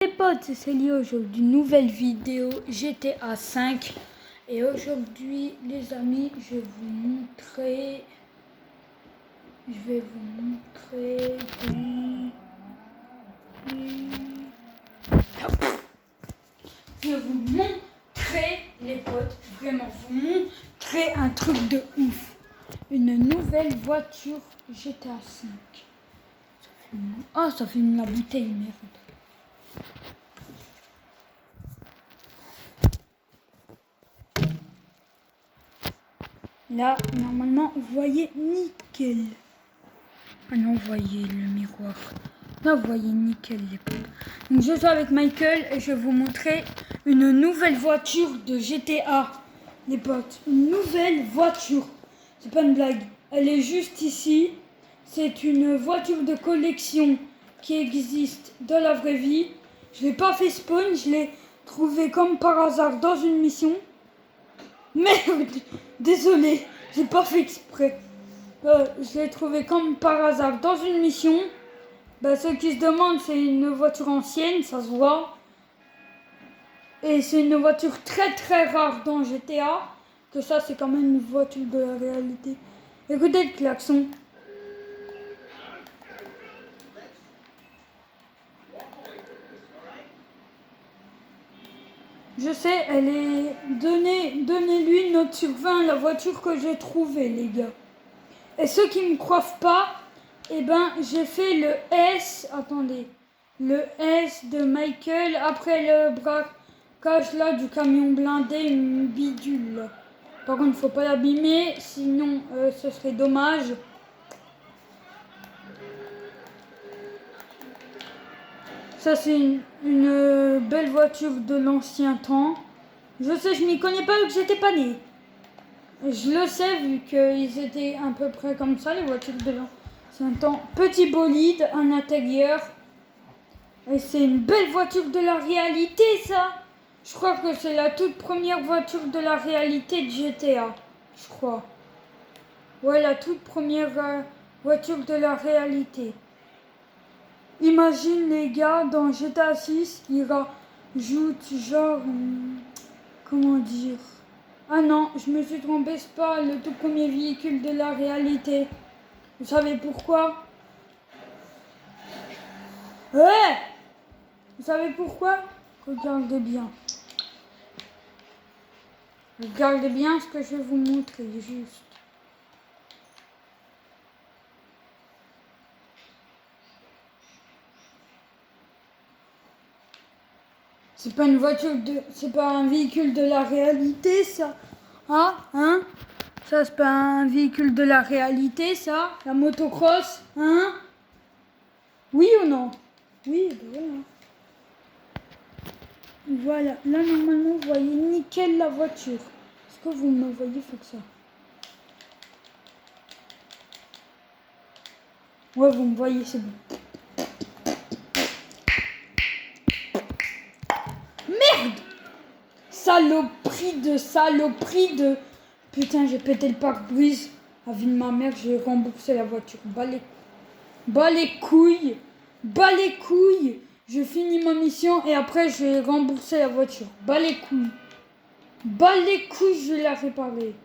Les potes, c'est Célie aujourd'hui, nouvelle vidéo GTA 5 et aujourd'hui les amis je vais vous montrer les potes, vraiment vous montrer un truc de ouf, une nouvelle voiture GTA 5. Ça fait la bouteille, merde. Là, normalement, vous voyez nickel. Ah non, vous voyez le miroir. Là, vous voyez nickel, les potes. Donc, je suis avec Michael et je vais vous montrer une nouvelle voiture de GTA, les potes. Une nouvelle voiture. C'est pas une blague. Elle est juste ici. C'est une voiture de collection qui existe dans la vraie vie. Je l'ai pas fait spawn, je l'ai trouvé comme par hasard dans une mission. Merde, désolé, j'ai pas fait exprès. Je l'ai trouvé comme par hasard dans une mission. Ceux qui se demandent, c'est une voiture ancienne, ça se voit. Et c'est une voiture très très rare dans GTA. Que ça, c'est quand même une voiture de la réalité. Écoutez le klaxon. Je sais, elle est... Donnez-lui une note sur 20, la voiture que j'ai trouvée, les gars. Et ceux qui ne me croient pas, eh ben, j'ai fait le S, attendez, le S de Michael après le braquage là du camion blindé bidule. Par contre, il ne faut pas l'abîmer, sinon ce serait dommage. Ça, c'est une belle voiture de l'ancien temps. Je sais, je m'y connais pas vu que j'étais pas né. Je le sais vu qu'ils étaient à peu près comme ça, les voitures de l'ancien temps. Petit bolide, un intérieur. Et c'est une belle voiture de la réalité, ça. Je crois que c'est la toute première voiture de la réalité de GTA. Je crois. Ouais, la toute première voiture de la réalité. Imagine les gars, dans GTA 6, ils rajoutent genre... comment dire? Ah non, je me suis trompé, c'est pas le tout premier véhicule de la réalité. Vous savez pourquoi? Ouais! Vous savez pourquoi? Regardez bien. Regardez bien ce que je vais vous montrer, juste. C'est pas une voiture de... C'est pas un véhicule de la réalité, ça. Ah, hein? Ça, c'est pas un véhicule de la réalité, ça. La motocross, hein? Oui ou non? Oui, ben voilà. Voilà. Là, normalement, vous voyez nickel la voiture. Est-ce que vous me voyez faire ça? Ouais, vous me voyez, c'est bon. Merde! Saloperie de... Putain, j'ai pété le pare-brise. À vie de ma mère, j'ai remboursé la voiture. Bas les couilles. Je finis ma mission et après, je vais rembourser la voiture. Bas les couilles, je vais la réparer.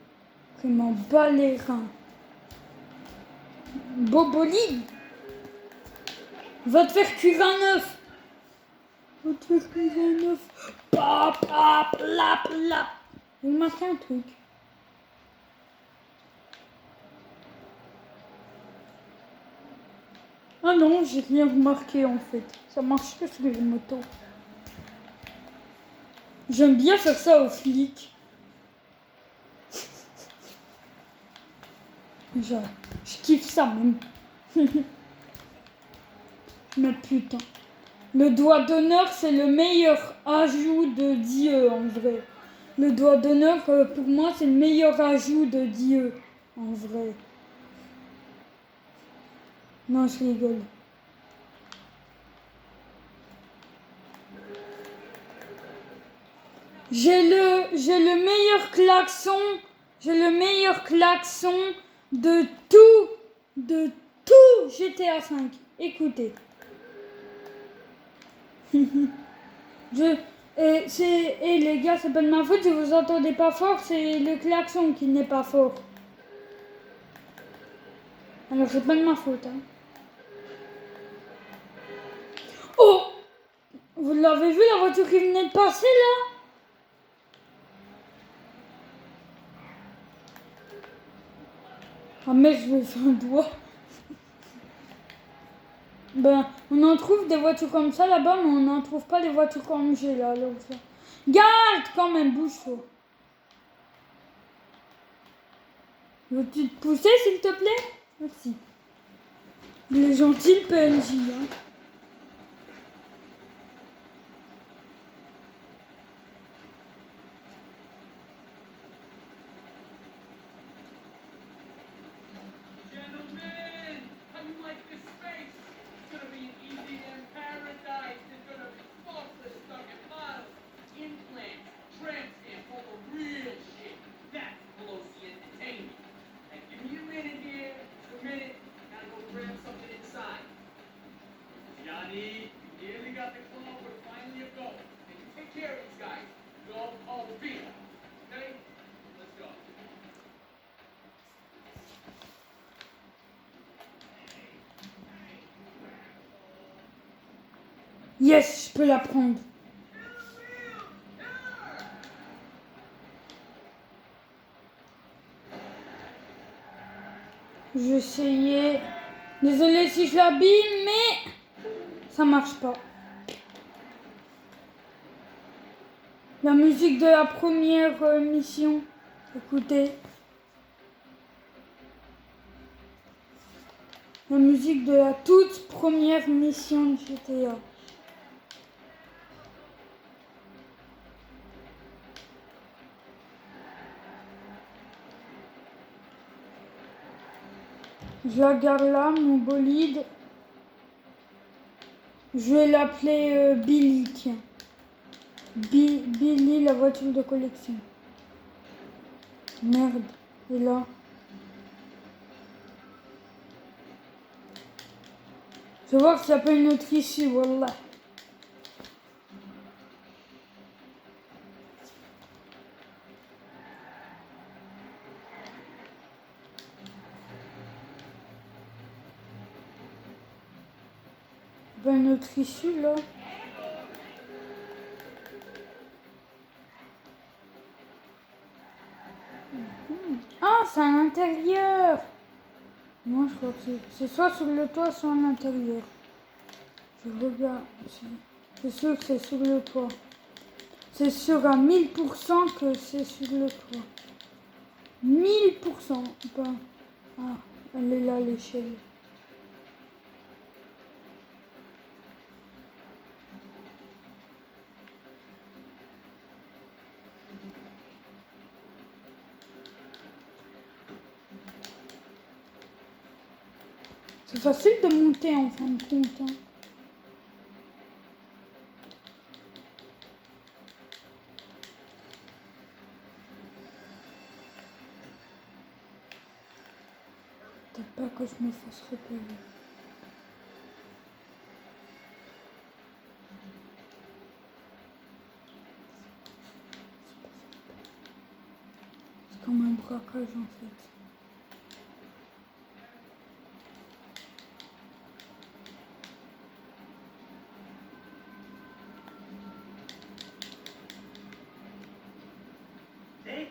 Vraiment, bas les reins. Boboli, va te faire cuire un œuf. Pap, pap, lap. Vous remarquez un truc? Ah non, j'ai rien remarqué en fait. Ça marche que sur les motos. J'aime bien faire ça aux flics. Genre, je kiffe ça même. Mais putain. Le doigt d'honneur, c'est le meilleur ajout de Dieu, en vrai. Le doigt d'honneur, pour moi, c'est le meilleur ajout de Dieu, en vrai. Non, je rigole. J'ai le meilleur klaxon. J'ai le meilleur klaxon de tout GTA 5. Écoutez. Et les gars, c'est pas de ma faute si vous entendez pas fort, c'est le klaxon qui n'est pas fort. Alors c'est pas de ma faute. Hein. Oh! Vous l'avez vu la voiture qui venait de passer là? Ah merde, je vais faire un doigt. Ben, on en trouve des voitures comme ça là-bas, mais on n'en trouve pas des voitures comme j'ai là. Alors ça. Garde quand même, bouge-toi. Veux-tu te pousser s'il te plaît? Merci. Il est gentil le PNJ. Hein. Yes, je peux la prendre. Je vais essayer. Désolée si je l'abîme, mais ça marche pas. La musique de la première mission. Écoutez. La musique de la toute première mission de GTA. Je la garde là, mon bolide. Je vais l'appeler Billy, tiens. Billy, la voiture de collection. Merde, et là. Je vois que ça peut une autre issue, wallah. Une autre issue là. Ah, c'est à l'intérieur. Moi, je crois que c'est soit sur le toit, soit à l'intérieur. Je regarde. C'est sûr que c'est sur le toit. C'est sûr à 1000% que c'est sur le toit. 1000%. Ben, ah, elle est là, l'échelle. C'est facile de monter en fin de compte. Hein. Peut-être pas que je me fasse repérer. C'est comme un braquage en fait.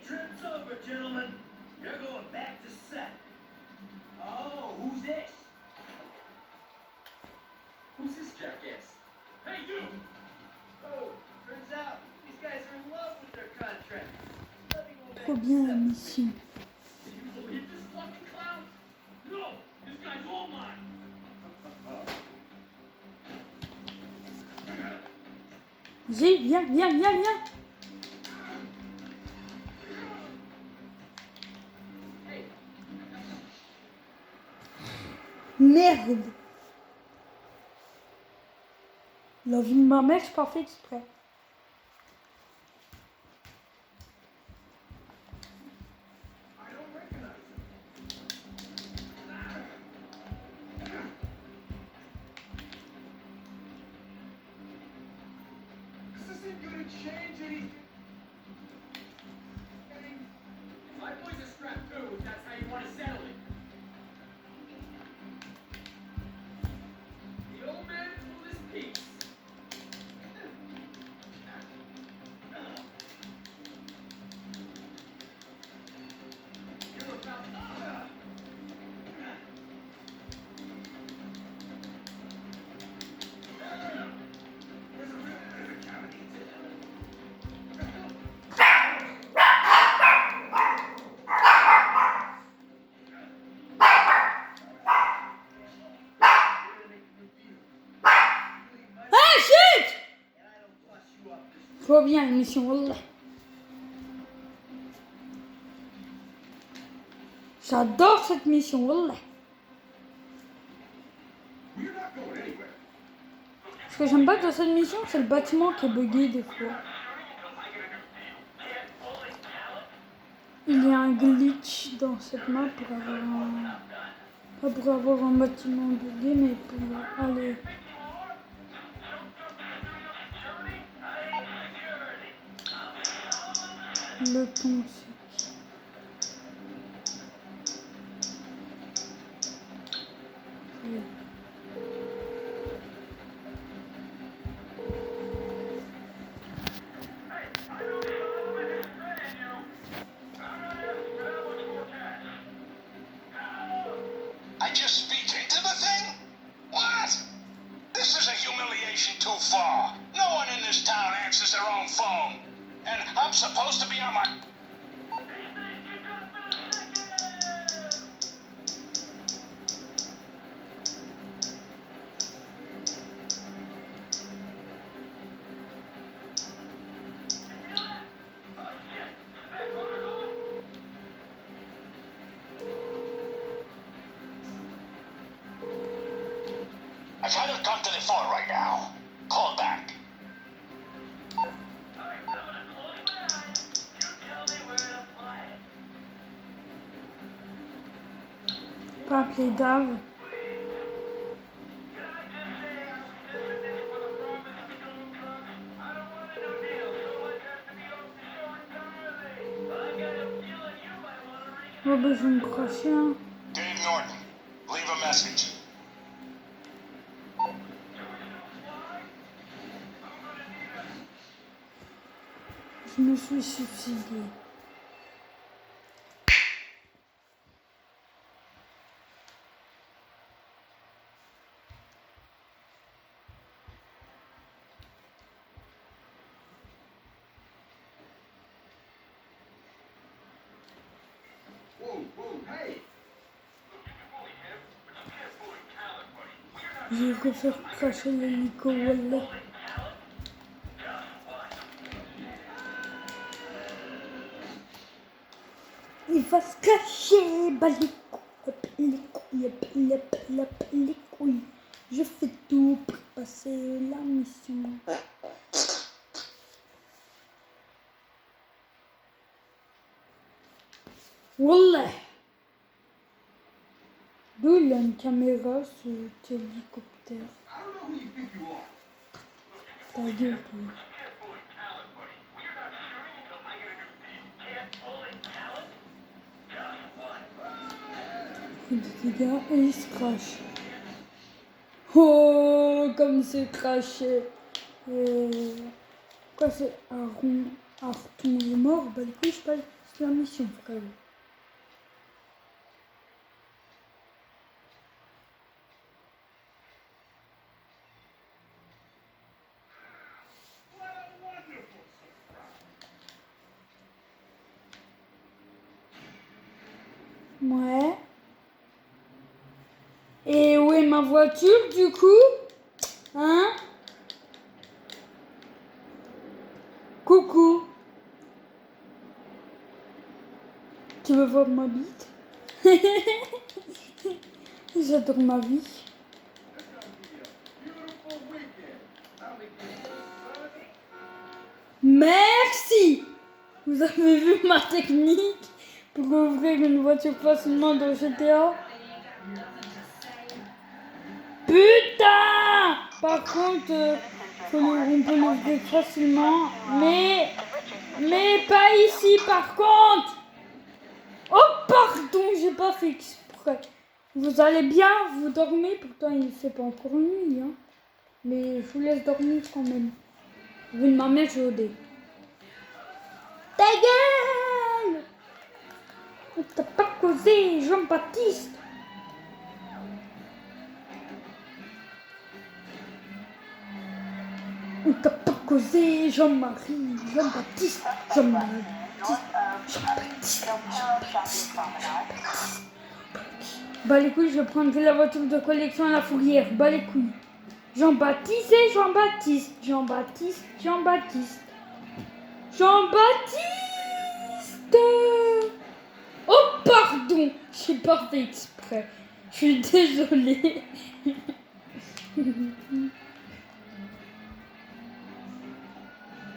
Trip's over, gentlemen. You're going back to set. Oh, who's this? Who's this jackass? Hey, you! Oh, turns out these guys are in love with their contract. Trop bien la mission. Did you believe this fucking clown? No, this guy's all mine. Viens. Merde. La vie de ma mère, je pas fait exprès. This change anything. My boys are strapped too, if that's how you want to settle it. The old man pulled his piece. You're about Ah, shit! and I don't bust you up this Trop bien l'émission, wallah. J'adore cette mission, wallah. We're not going anywhere. Ce que j'aime pas dans cette mission, c'est le bâtiment qui est bugué des fois. Il y a un glitch dans cette map pour avoir un... Pas pour avoir un bâtiment bugué, mais pour aller... Le pont sec. Oui. I just speak into the thing? What? This is a humiliation too far. No one in this town answers their own phone. And I'm supposed to be on my... I haven't come to the phone right now. Call back. Pas appeler Dave. Oh bah je vais me cracher. Hein. Dave Norton, leave a message. Je me suis suicidé. Whoa, whoa, hey! Je vais refaire cracher l'hélico, wallah. Il va se cacher, bah les couilles. Je fais tout pour passer la mission. Wallah. D'où il a une caméra sur cet hélicoptère. I don't know who you think you are. Ta gueule, toi. Il fait des dégâts et il se crache. Oh, comme c'est craché. Quoi, c'est un rond. Arton est mort. Bah, du coup, je passe la mission, frère. What a wonderful surprise. Ouais. Et où est ma voiture, du coup? Hein? Coucou. Tu veux voir ma bite? J'adore ma vie. That's gonna be a beautiful weekend. I'll make this fun. Merci. Vous avez vu ma technique pour ouvrir une voiture facilement dans GTA? Putain! Par contre, on peut l'ouvrir facilement, mais pas ici par contre. Oh pardon, j'ai pas fait exprès. Vous allez bien, vous dormez, pourtant il fait pas encore nuit, hein. Mais je vous laisse dormir quand même. Vu de ma mère, j'ai odé. Ta gueule! T'as pas causé, Jean-Baptiste! On t'a pas causé, Jean-Marie, Jean-Baptiste, Jean-Baptiste. Bah les couilles, je prendrai la voiture de collection à la fourrière. Bah les couilles. Jean-Baptiste et Jean-Baptiste. Jean-Baptiste. Oh pardon, j'ai pas fait exprès. Je suis désolée.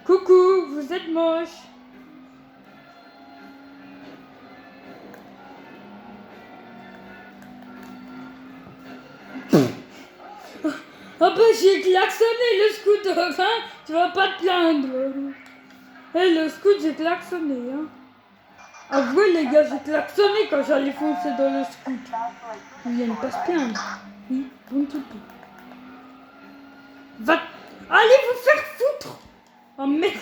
Coucou, vous êtes moche. Ah bah j'ai klaxonné le scooter, hein. Tu vas pas te plaindre. Le scoot, j'ai klaxonné, hein. Avouez les gars, j'ai klaxonné quand j'allais foncer dans le scoot. Ils viennent pas se plaindre. Oui, un petit peu. Allez vous faire foutre. Oh merde.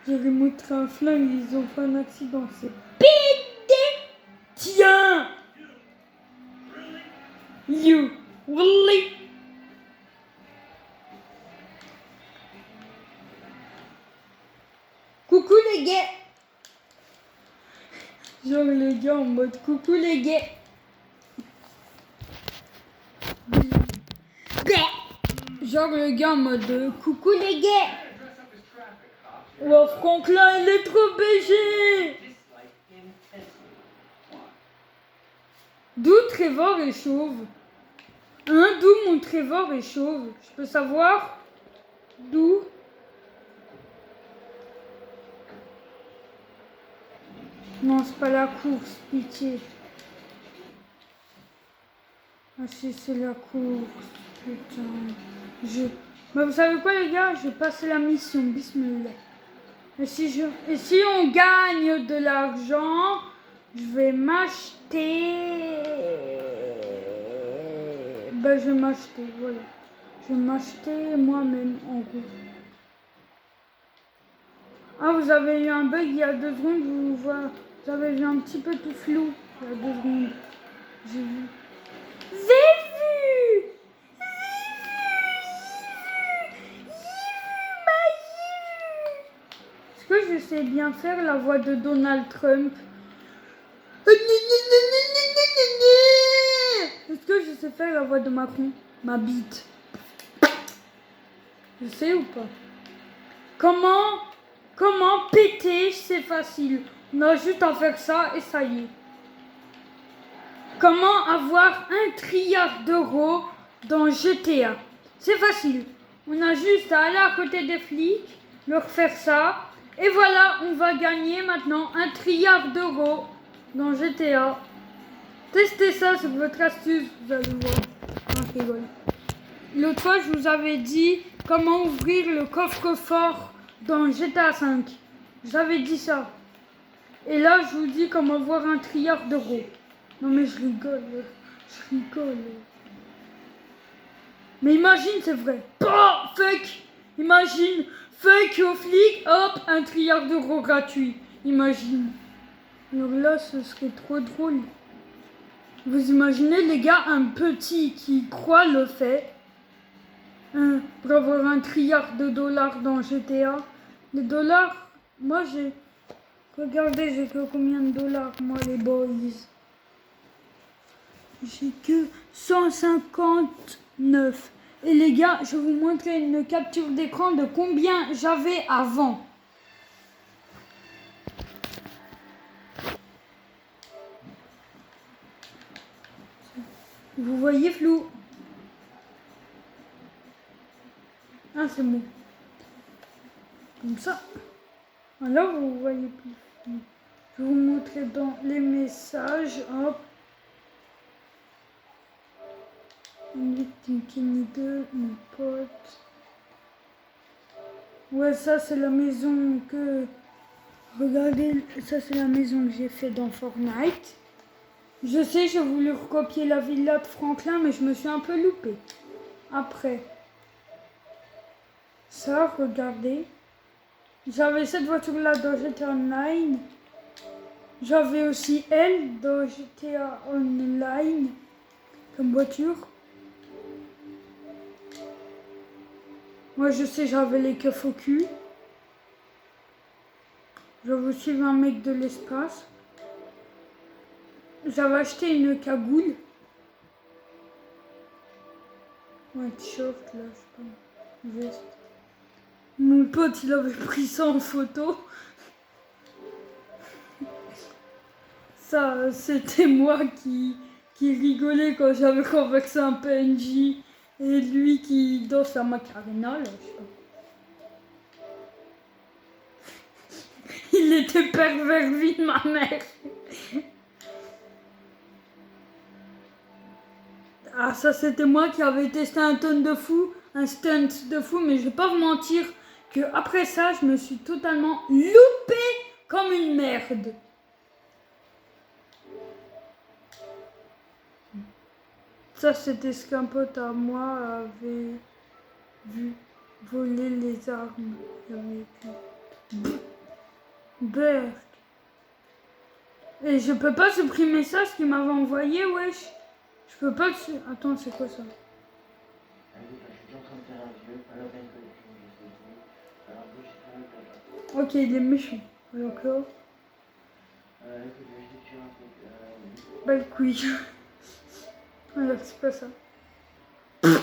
J'aurais montré un flingue, ils ont fait un accident. C'est pété. Tiens. You. Really. Coucou les gars. Genre le gars en mode coucou les gars. Genre le gars en mode coucou les gars. Oh Franklin, il est trop BG. D'où Trevor est chauve? Hein, d'où mon Trevor est chauve? Je peux savoir? D'où? Non, c'est pas la course, pitié. Ah si, c'est la course, putain. Bah, vous savez quoi les gars? Je passe la mission, bismillah. Et si on gagne de l'argent, je vais m'acheter... Bah je vais m'acheter, voilà. Je vais m'acheter moi-même, en gros. Ah, vous avez eu un bug il y a 2 secondes, vous avez vu un petit peu tout flou il y a 2 secondes. J'ai vu. Est-ce que je sais bien faire la voix de Donald Trump? Est-ce que je sais faire la voix de Macron? Ma bite. Je sais ou pas? Comment péter, c'est facile. On a juste à faire ça et ça y est. Comment avoir 1 trilliard d'euros dans GTA? C'est facile. On a juste à aller à côté des flics, leur faire ça. Et voilà, on va gagner maintenant 1 trilliard d'euros dans GTA. Testez ça, c'est votre astuce, vous allez voir. Non, je rigole. L'autre fois, je vous avais dit comment ouvrir le coffre-fort dans GTA 5. J'avais dit ça. Et là, je vous dis comment avoir 1 trilliard d'euros. Non mais je rigole. Mais imagine, c'est vrai. Bah, fuck. Imagine, fuck aux flics, hop, 1 trilliard d'euros gratuit. Imagine. Alors là, ce serait trop drôle. Vous imaginez les gars, un petit qui croit le fait. Pour avoir 1 trilliard de dollars dans GTA. Les dollars, moi j'ai... Regardez, j'ai que combien de dollars, moi les boys. J'ai que 159. Et les gars, je vais vous montrer une capture d'écran de combien j'avais avant. Vous voyez flou? Ah, c'est bon. Comme ça. Alors, vous voyez plus. Je vais vous montrer dans les messages. Hop. Une Kini 2, mon pote. Ouais, ça c'est la maison que... Regardez, ça c'est la maison que j'ai fait dans Fortnite. Je sais, j'ai voulu recopier la villa de Franklin, mais je me suis un peu loupée. Après, ça, regardez. J'avais cette voiture-là dans GTA Online. J'avais aussi elle dans GTA Online comme voiture. Moi, je sais, j'avais les keufs au cul. J'avais aussi un mec de l'espace. J'avais acheté une cagoule. Un t-shirt, là, je sais pas. Une veste. Mon pote, il avait pris ça en photo. Ça, c'était moi qui rigolais quand j'avais renversé un PNJ. Et lui qui danse la Macarena, là, je sais pas. Il était pervers, vie de ma mère. Ah, ça, c'était moi qui avais testé un stunt de fou, mais je vais pas vous mentir que après ça, je me suis totalement loupé comme une merde. Ça, c'était ce qu'un pote à moi avait vu voler les armes. Il avait vu. Berk. Et je peux pas supprimer ça, ce qu'il m'avait envoyé, wesh. Je peux pas le... Attends, c'est quoi ça? Ok, il est méchant. D'accord. Belle couille. Alors, c'est pas ça. Donc,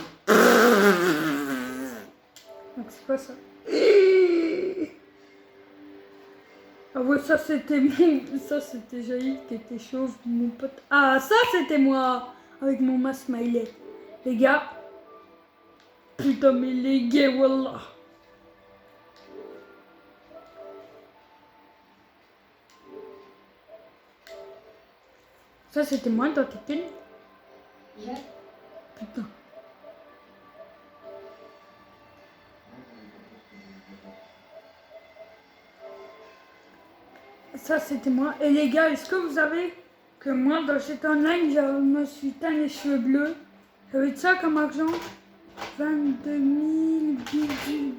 c'est pas ça. Ah ouais, ça c'était Jaïd qui était chauve, mon pote. Ah, ça c'était moi avec mon masque smiley. Les gars. Putain, mais les gays, wallah. Ça c'était moi dans Tekken. Putain. Ça c'était moi. Et les gars, est-ce que vous savez que moi dans cet online, je me suis teint les cheveux bleus. J'avais de ça comme argent. 22 000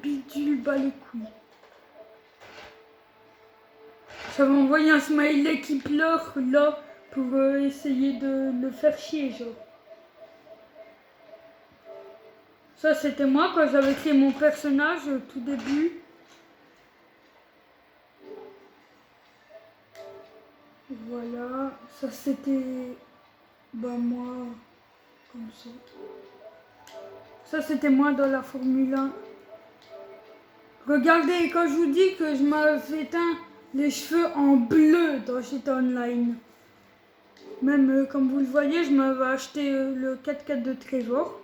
bidule, bas les couilles. J'avais envoyé un smiley qui pleure là pour essayer de le faire chier, genre. Ça c'était moi quand j'avais créé mon personnage au tout début. Voilà, ça c'était moi comme ça. Ça c'était moi dans la Formule 1. Regardez, quand je vous dis que je m'avais teint les cheveux en bleu dans GTA Online. Même comme vous le voyez, je m'avais acheté le 4x4 de Trevor.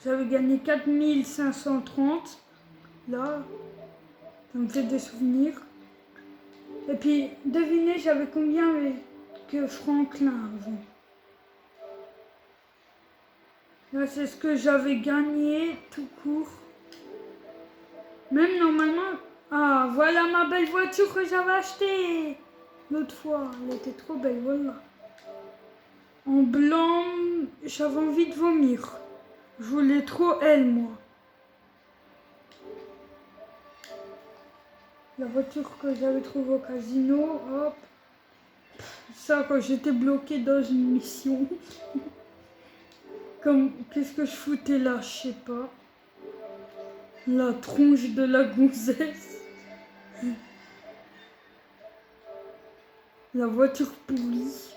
J'avais gagné 4530. Là, ça me fait des souvenirs. Et puis, devinez, j'avais combien que Franklin avant. Là, c'est ce que j'avais gagné tout court. Même normalement... Ah, voilà ma belle voiture que j'avais achetée l'autre fois. Elle était trop belle, voilà. En blanc, j'avais envie de vomir. Je voulais trop elle, moi. La voiture que j'avais trouvée au casino, hop. Ça, quand j'étais bloquée dans une mission. Comme, qu'est-ce que je foutais là, je sais pas. La tronche de la gonzesse. La voiture pourrie.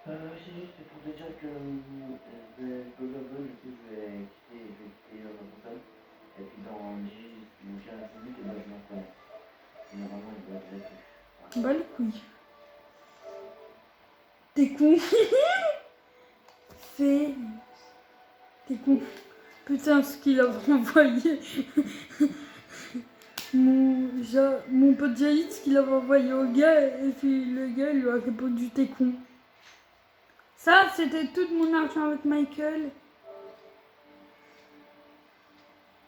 C'est juste pour te dire que je vais quitter la console. Et puis dans 15 minutes, je m'en connais. Normalement, il doit être là-dessus. Bah le couille. T'es con. T'es con. Putain, ce qu'il a envoyé. Mon pote Jaïd, ce qu'il avait envoyé au gars. Et puis le gars lui a répondu t'es con. Ça, c'était tout mon argent avec Michael.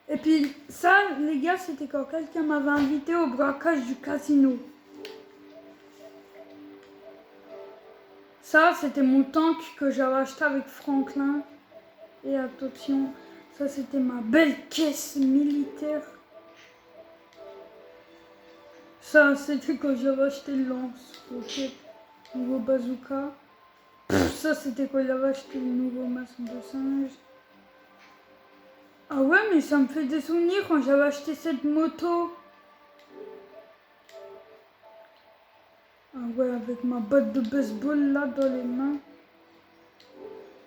Et puis ça, les gars, c'était quand quelqu'un m'avait invité au braquage du casino. Ça, c'était mon tank que j'avais acheté avec Franklin. Et attention, ça, c'était ma belle caisse militaire. Ça, c'était quand j'avais acheté le lance-roquette, nouveau bazooka. Ça, c'était quand j'avais acheté le nouveau masque de singe. Ah ouais, mais ça me fait des souvenirs quand j'avais acheté cette moto. Ah ouais, avec ma batte de baseball là dans les mains.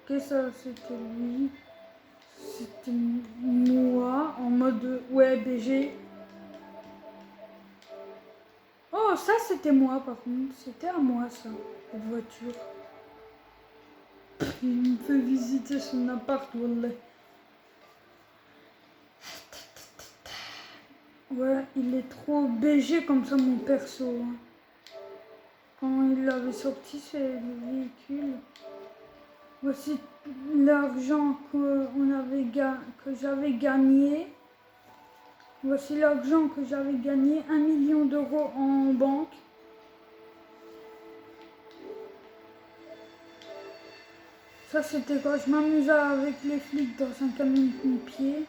Ok, ça, c'était lui. C'était moi en mode ouais, BG. Oh, ça, c'était moi par contre. C'était à moi ça, cette voiture. Il me fait visiter son appart, wallah. Ouais, il est trop BG comme ça, mon perso. Hein. Quand il avait sorti, c'est le véhicule. Voici l'argent que j'avais gagné. Voici l'argent que j'avais gagné, 1 million d'euros en banque. Ça, c'était quand je m'amusais avec les flics dans un camion de pompiers.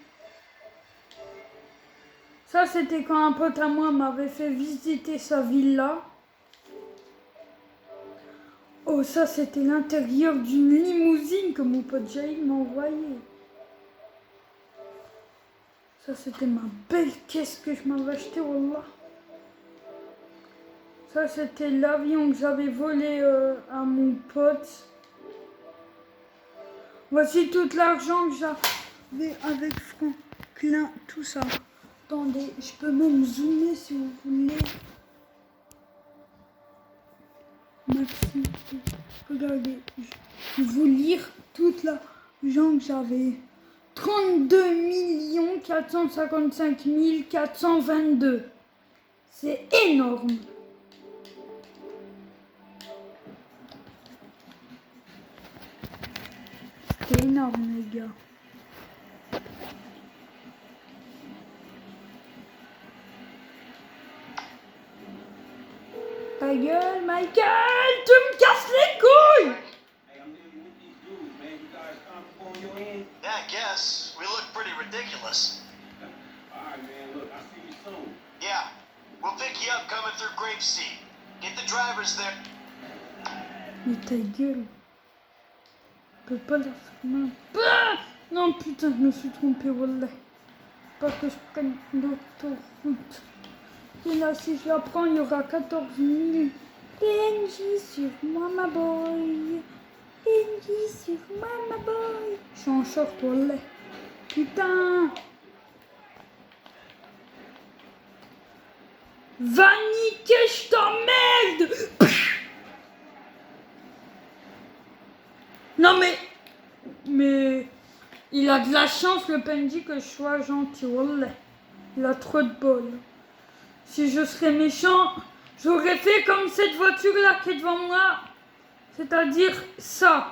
Ça, c'était quand un pote à moi m'avait fait visiter sa villa. Oh, ça, c'était l'intérieur d'une limousine que mon pote Jaïd m'a envoyé. Ça, c'était ma belle caisse que je m'avais achetée, wallah. Ça, c'était l'avion que j'avais volé à mon pote. Voici tout l'argent que j'avais avec Franklin, tout ça. Attendez, je peux même zoomer si vous voulez. Merci. Regardez, je vais vous lire toute l'argent que j'avais. 32 455 422. C'est énorme. C'est énorme, les gars. Ta gueule, Michael, tu me casses les couilles! Hey, I'm dealing with these dudes, man. You guys comfortable on your end? Yeah, I guess. We look pretty ridiculous. All right, man. Look, I'll see you soon. Yeah, we'll pick you up coming through Grapeseed. Get the drivers there. Mais ta gueule. Je peux pas la faire main. Ah non, putain, je me suis trompé, wallah. Pas que je prenne l'autoroute. Et là, si je la prends, il y aura 14 000 PNJ sur moi, ma boy. PNJ sur moi, ma boy. Je suis en short, wallah. Putain. Va niquer, je t'emmerde. Non mais il a de la chance le PNJ que je sois gentil, wallah. Il a trop de bol. Si je serais méchant, j'aurais fait comme cette voiture là qui est devant moi. C'est-à-dire ça.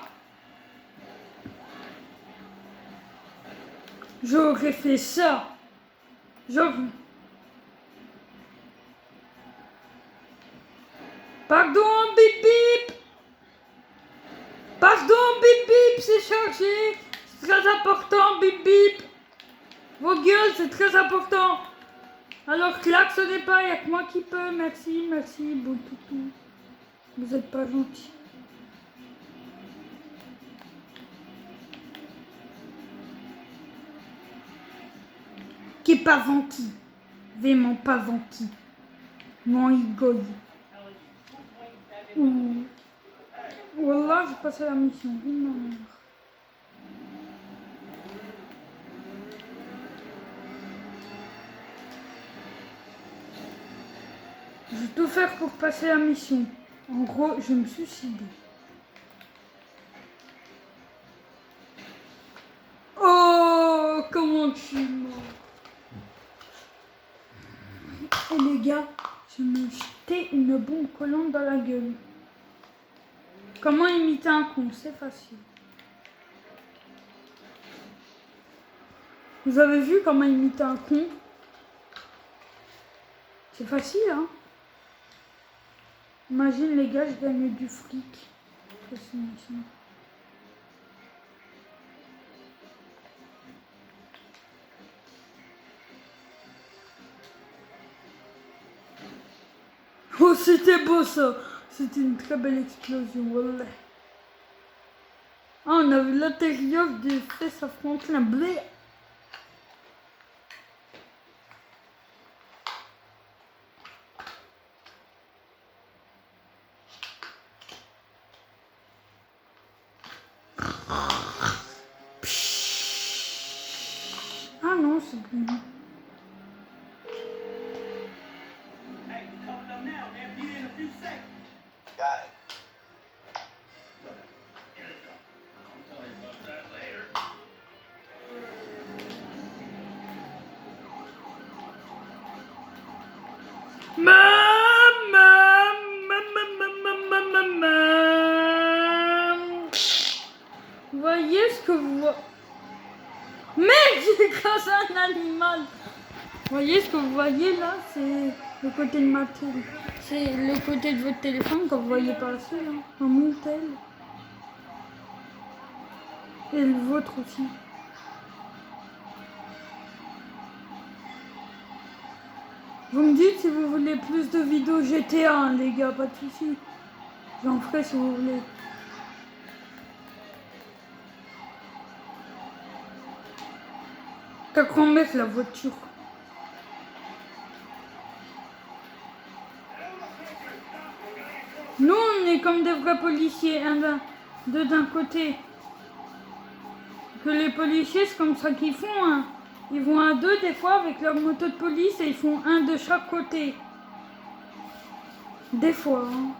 J'aurais fait ça. Pardon, bip bip. Pardon, bip bip, c'est chargé. C'est très important, bip bip. Vos gueules, c'est très important. Alors klaxonnez pas, il n'y a que moi qui peux. Merci, merci, beau toutou. Vous êtes pas gentil. Qui est pas gentil. Vraiment pas gentil. Non, il goye. Ouh. Wallah, j'ai passé la mission. Ma mère. Je vais tout faire pour passer la mission. En gros, je vais me suicider. Oh, comment je suis mort. Et les gars, je me jetais une bombe collante dans la gueule. Comment imiter un con? C'est facile. Vous avez vu comment imiter un con? C'est facile, hein? Imagine les gars, je gagne du fric. Oh, c'était beau ça! C'était une très belle explosion, voilà. Ah, on a vu l'intérieur des fesses à Franklin Blé. Ah non, c'est bon. Hey, you coming up now, man. Be in a few seconds. Got it. I'll tell you about that later. Vous voyez ce que vous voyez? Merde, j'ai écrasé un animal. Vous voyez ce que vous voyez là? C'est le côté de ma télé. C'est le côté de votre téléphone que vous voyez passer là. Un montel. Et le vôtre aussi. Vous me dites si vous voulez plus de vidéos GTA, hein, les gars, pas de soucis. J'en ferai si vous voulez. T'as grand mec la voiture. Nous, on est comme des vrais policiers, deux d'un côté. Que les policiers, c'est comme ça qu'ils font. Hein. Ils vont à deux des fois avec leur moto de police et ils font un de chaque côté. Des fois. Hein.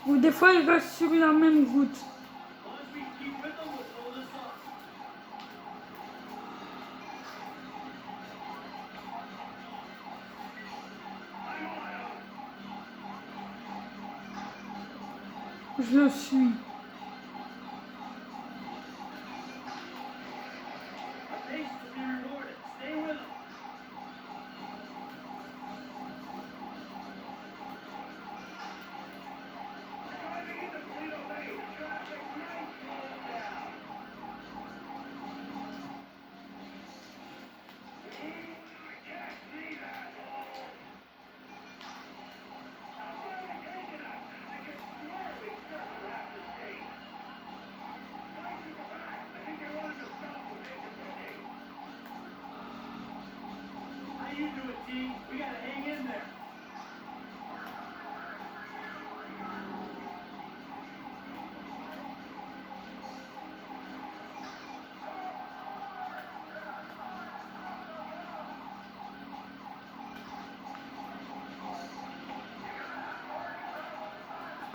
Ou des fois, ils restent sur la même route. Once we keep with them, we'll pull this off. Je le suis. Our pace will be rewarded. Stay with them. How you do it, T? We gotta hang in there.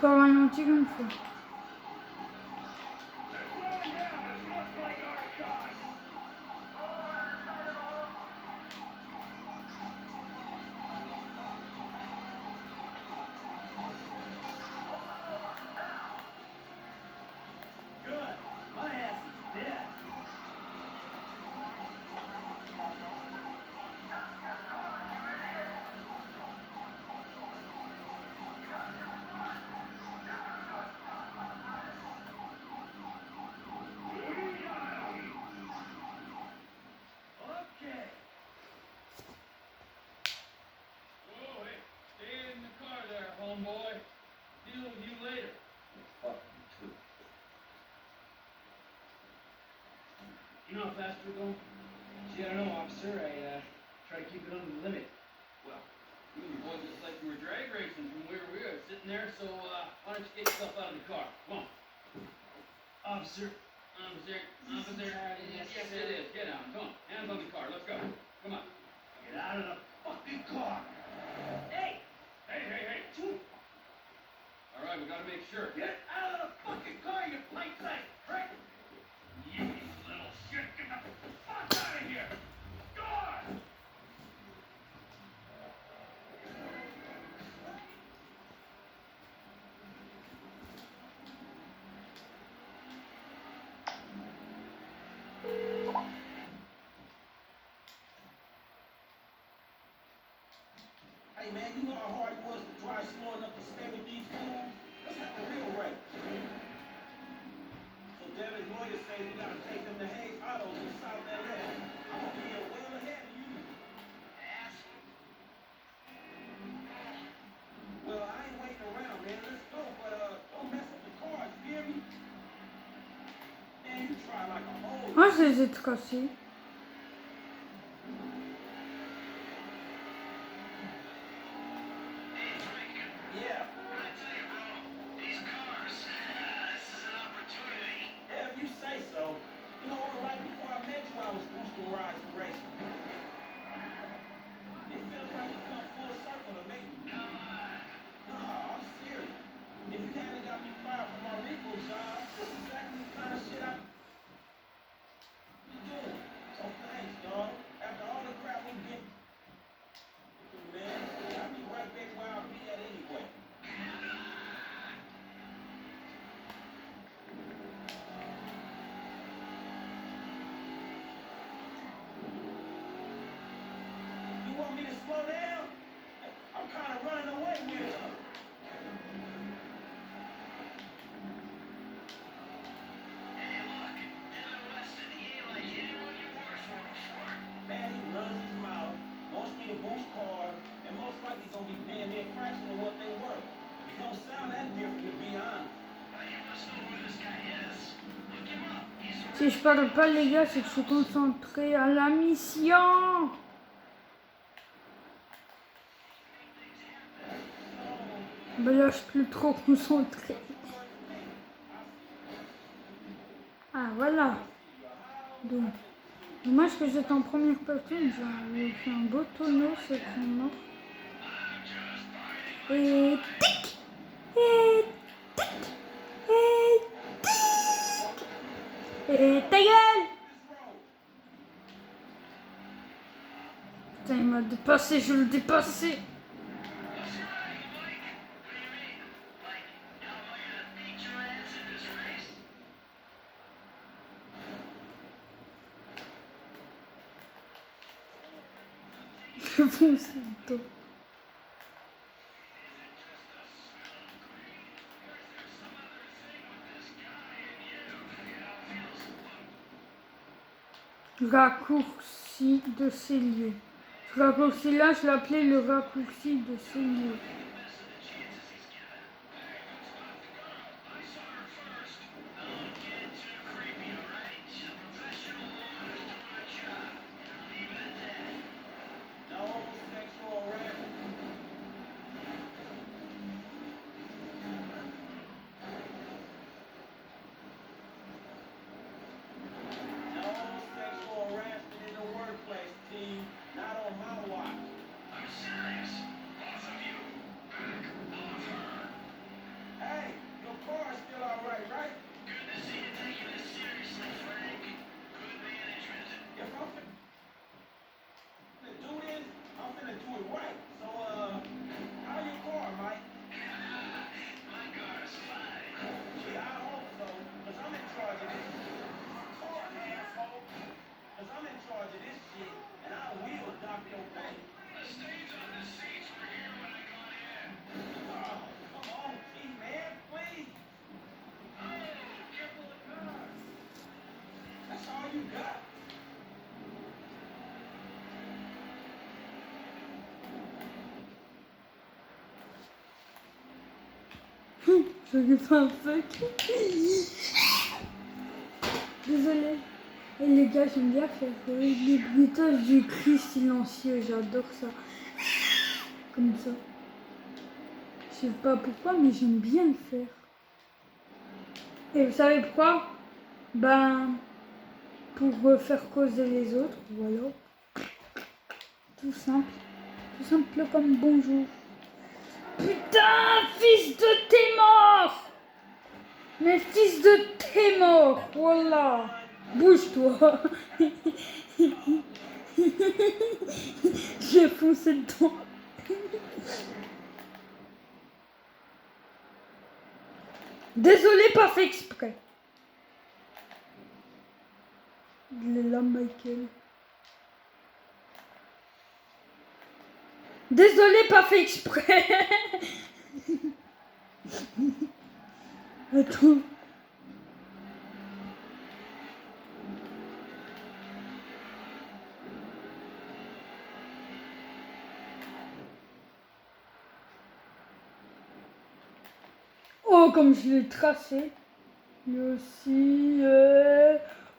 Pas ralenti une fois. Good. My ass is dead. Okay. Oh, hey, stay in the car there, homeboy. Deal with you later. Fuck you too. You know how fast we're going? Gee, I don't know, officer. I try to keep it under the limit. Well, you and your boy just like you were drag racing from where we were sitting there, so why don't you get yourself out of the car? Come on. Officer. Officer, Yes, yes sir. it is. Get out. Come on. Hands on the car. Let's go. Come on. Get out of the fucking car. Hey! Hey. All right, we gotta make sure. Get out of the fucking car, you blind sight prick! You little shit, get the fuck out of here! God! Hey man, you know how hard it was to drive slow enough to stay with these fools? Let's have a real race. So Devin's lawyer says we gotta take them to Hayes Autos in South LA. I'm gonna be here well ahead of you. Well, I ain't waiting around, man. Let's go, but don't mess up the cars, you hear me? Man, you try like a hole. Ah, je les ai tracés. Yeah. Yeah, if you say so. You know, right before I met you, I was boosting rides for racing. It feels like you come full circle to me. Nah, I'm serious. If you hadn't got me fired from my Rico job, this is exactly the kind of shit I be doing. So thanks, dog. After all the crap we get through, man, I'll be right back where I'll be at anyway. You want me to slow down? I'm kind of running away with it. Man, he runs his mouth, wants me to boost cars, and most likely gonna be paying me a fraction of what they worth. It don't sound that different, to be honest. Si je parle pas, les gars, c'est que je suis concentré à la mission. Ben là, je suis plus trop concentré. Ah, voilà. Donc, dommage que j'étais en première personne. J'avais fait un beau tonneau, c'est mort. Et tic. Et tic. Et tic. Et ta gueule. Putain, il m'a dépassé, je le dépassais. Je fonce dedans. Raccourci de ces lieux. Ce raccourci-là, je l'appelais le raccourci de ces lieux. No homosexual harassment. No homosexual harassment in the workplace, team. Not on my watch. I'm serious. Both of you. Hey, your car's still all right, right? Good to see you taking this seriously, Frank. Good management. If I'm finna do this, I'm finna do it right. So, how your car, Mike? My car's fine. Gee, I hope so, because I'm in charge of this car, asshole. Because I'm in charge of this shit, and I will dock your pay. The stains on the seats were here when I got in. Oh, come on, Chief, man, please. Oh, careful the car. That's all you got. J'aurais fait un fuck. Désolée. Et les gars, j'aime bien faire les bruitages du cri silencieux. J'adore ça. Comme ça. Je sais pas pourquoi, mais j'aime bien le faire. Et vous savez pourquoi? Ben, pour faire causer les autres. Voilà. Tout simple. Tout simple comme bonjour. Putain, fils de t'es mort! Mais fils de t'es mort, voilà! Bouge-toi! J'ai foncé dedans. Désolé, pas fait exprès. Il est là, Michael. Désolé, pas fait exprès. Attends. Oh, comme je l'ai tracé. Lui aussi.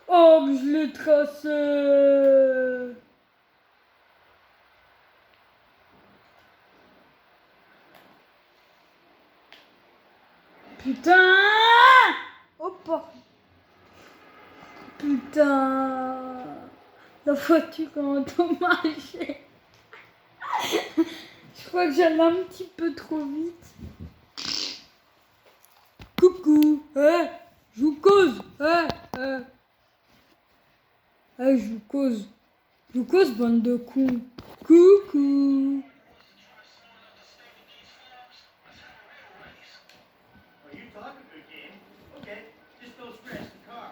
Oh, que je l'ai tracé. Putain. Oh, pardon. Putain. La voiture a endommagé. Je crois que j'allais un petit peu trop vite. Coucou. Je vous cause. Je vous cause. Je vous cause, bande de cons. Coucou. Well, you talk a good game. Okay, just don't scratch the car.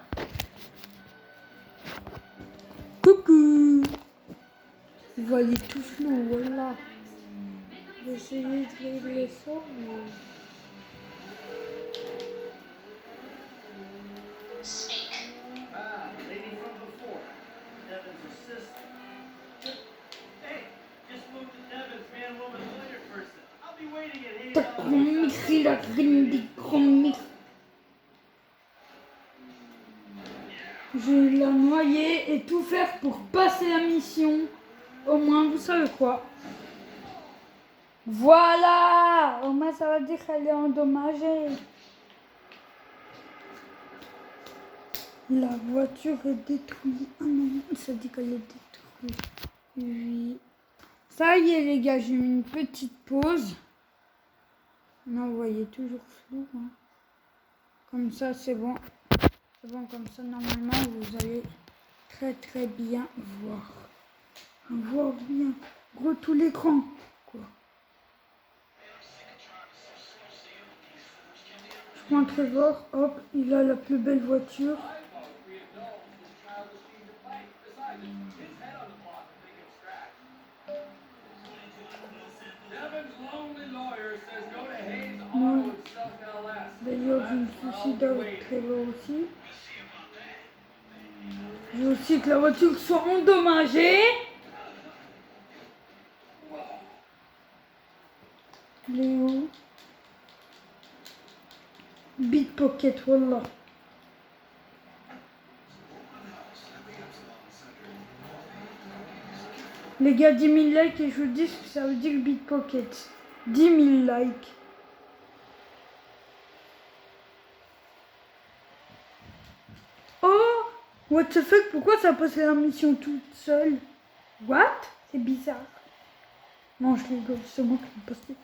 Coucou. Vous voyez tous l'eau, voilà. J'essayais de régler ça, mais... Ah, lady from before. Devin's assistant. Hey, just moved to Devin's man-woman lawyer person. I'll be waiting at Hayes T'as grand la graine des grands mix. Je vais la noyer et tout faire pour passer la mission. Au moins, vous savez quoi. Voilà. Au moins, ça va dire qu'elle est endommagée. La voiture est détruite. Ah non, ça dit qu'elle est détruite. Oui. Ça y est, les gars, j'ai mis une petite pause. Non, vous voyez toujours flou. Hein. Comme ça, c'est bon. C'est bon, comme ça, normalement, vous allez très bien voir. Voir bien. Gros tout l'écran. Quoi. Je prends Trevor. Hop, il a la plus belle voiture. Devin's lonely lawyer says go to Hayes Auto in South LS. D'ailleurs, j'ai une suicide avec Trevor aussi. Je veux aussi que la voiture soit endommagée. Léo. Big Pocket, wallah. Les gars, 10 000 likes et je vous dis ce que ça veut dire Big Pocket. 10 000 likes. Oh, what the fuck, pourquoi ça passe la mission toute seule? What? C'est bizarre. Non, je rigole, c'est moi qui l'ai posté.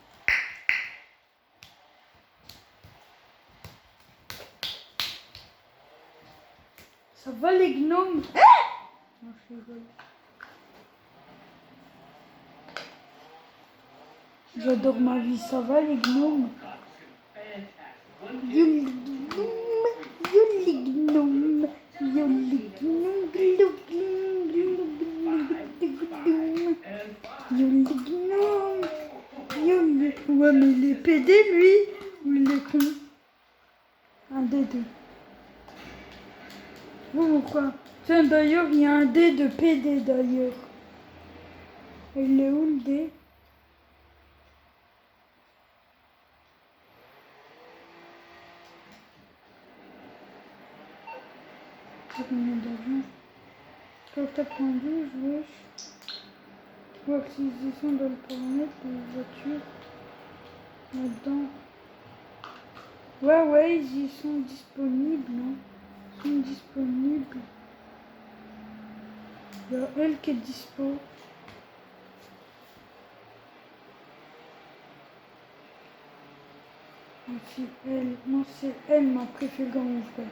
Ça va les gnomes? Non, je rigole. J'adore ma vie, ça va les gnomes? Yo les gnomes, yo les gnomes, yo les gnomes, glou, glou, glou, glou, glou, yo les gnomes, yo les... Ouais mais il est pédé lui, ou il est con? Un des deux. Bon quoi? Tiens d'ailleurs il y a un dé de PD d'ailleurs. Il est où le dé? Combien d'argent? Carte apprendu, wesh. Ou acquisition dans le paramètre de la voiture. Là-dedans. Ouais, ils y sont disponibles, non? Ils sont disponibles. Il y a elle qui est dispo. Non, c'est elle. Non, c'est elle ma préférence. Ouais.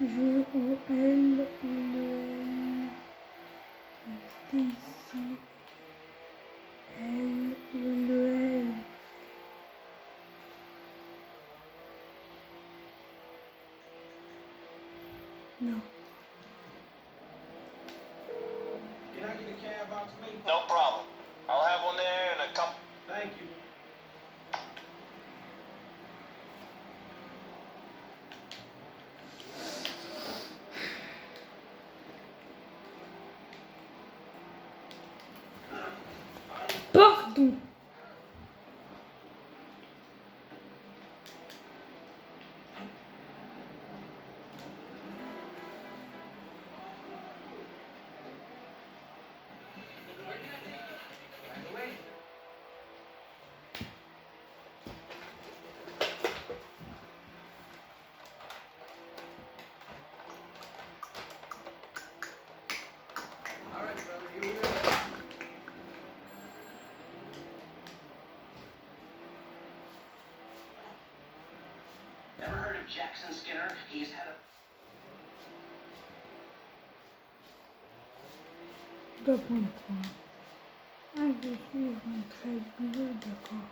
G-O-L, L, restez ici, L, L. Non. Can I get a cab out to me? No problem. I'll have one there in a couple. Thank you. Pardon. All right, brother, here we go. Ever heard of Jackson Skinner? He's had a Je dois prendre quoi? Ah, je suis un très bleu, d'accord.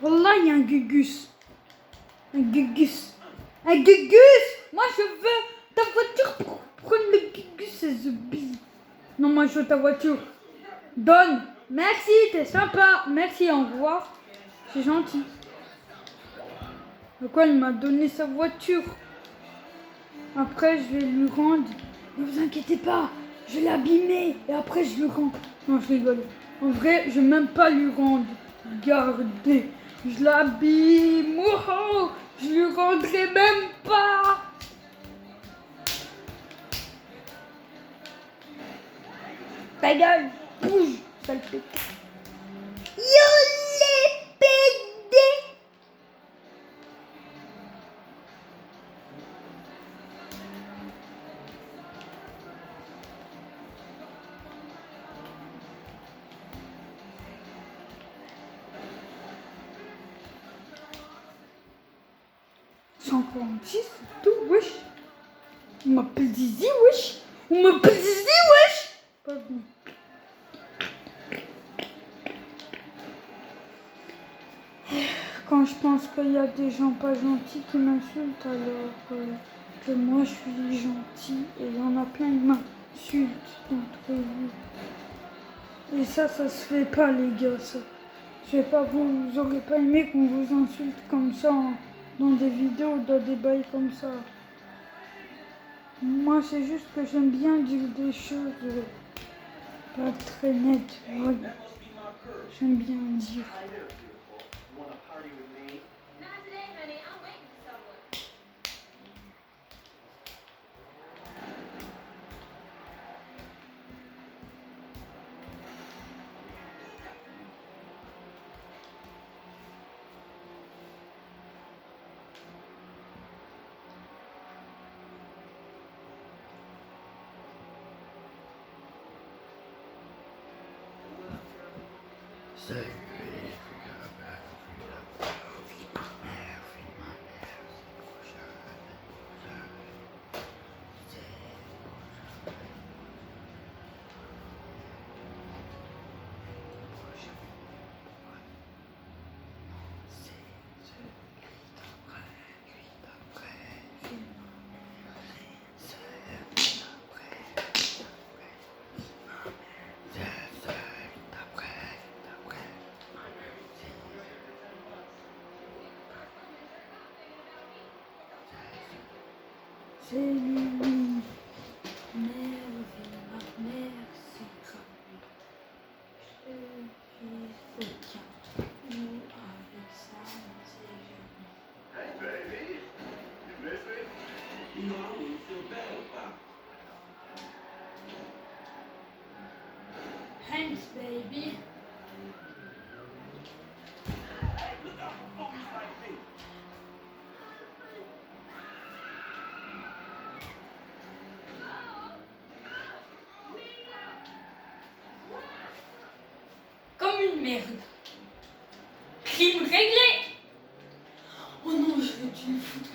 Wallah, il y a un gugus. Un gugus. Un gugus! Moi, je veux ta voiture pour prendre le gugus, c'est the bee. Non, moi, je veux ta voiture. Donne. Merci, t'es sympa. Merci, au revoir. C'est gentil. Pourquoi il m'a donné sa voiture? Après, je vais lui rendre. Ne vous inquiétez pas, je vais l'abîmer et après, je lui rends. Non, je rigole. En vrai, je vais même pas lui rendre. Regardez, je l'abîme. Oh, je lui rendrai même pas. Ta gueule, bouge, sale pédé. Yo les pédés. C'est tout, wesh. On m'appelle Zizi, wesh. On m'appelle Zizi, wesh. Pardon. Quand je pense qu'il y a des gens pas gentils qui m'insultent, alors que moi je suis gentil et il y en a plein qui m'insultent d'entre vous. Et ça se fait pas, les gars, ça. Je sais pas, vous aurez pas aimé qu'on vous insulte comme ça dans des vidéos, dans des bails comme ça. Moi, c'est juste que j'aime bien dire des choses pas très nettes. Voilà. J'aime bien dire. Not today, honey. I'm waiting for someone. C'est lui. Merci. Je suis aucun. Nous, avec ça, on sait jamais. Hey, baby. You miss me? You know, I wouldn't feel bad about it. Thanks, baby. Hey, look out for fools like me. Comme une merde. crime réglé. Oh non, je vais te le foutre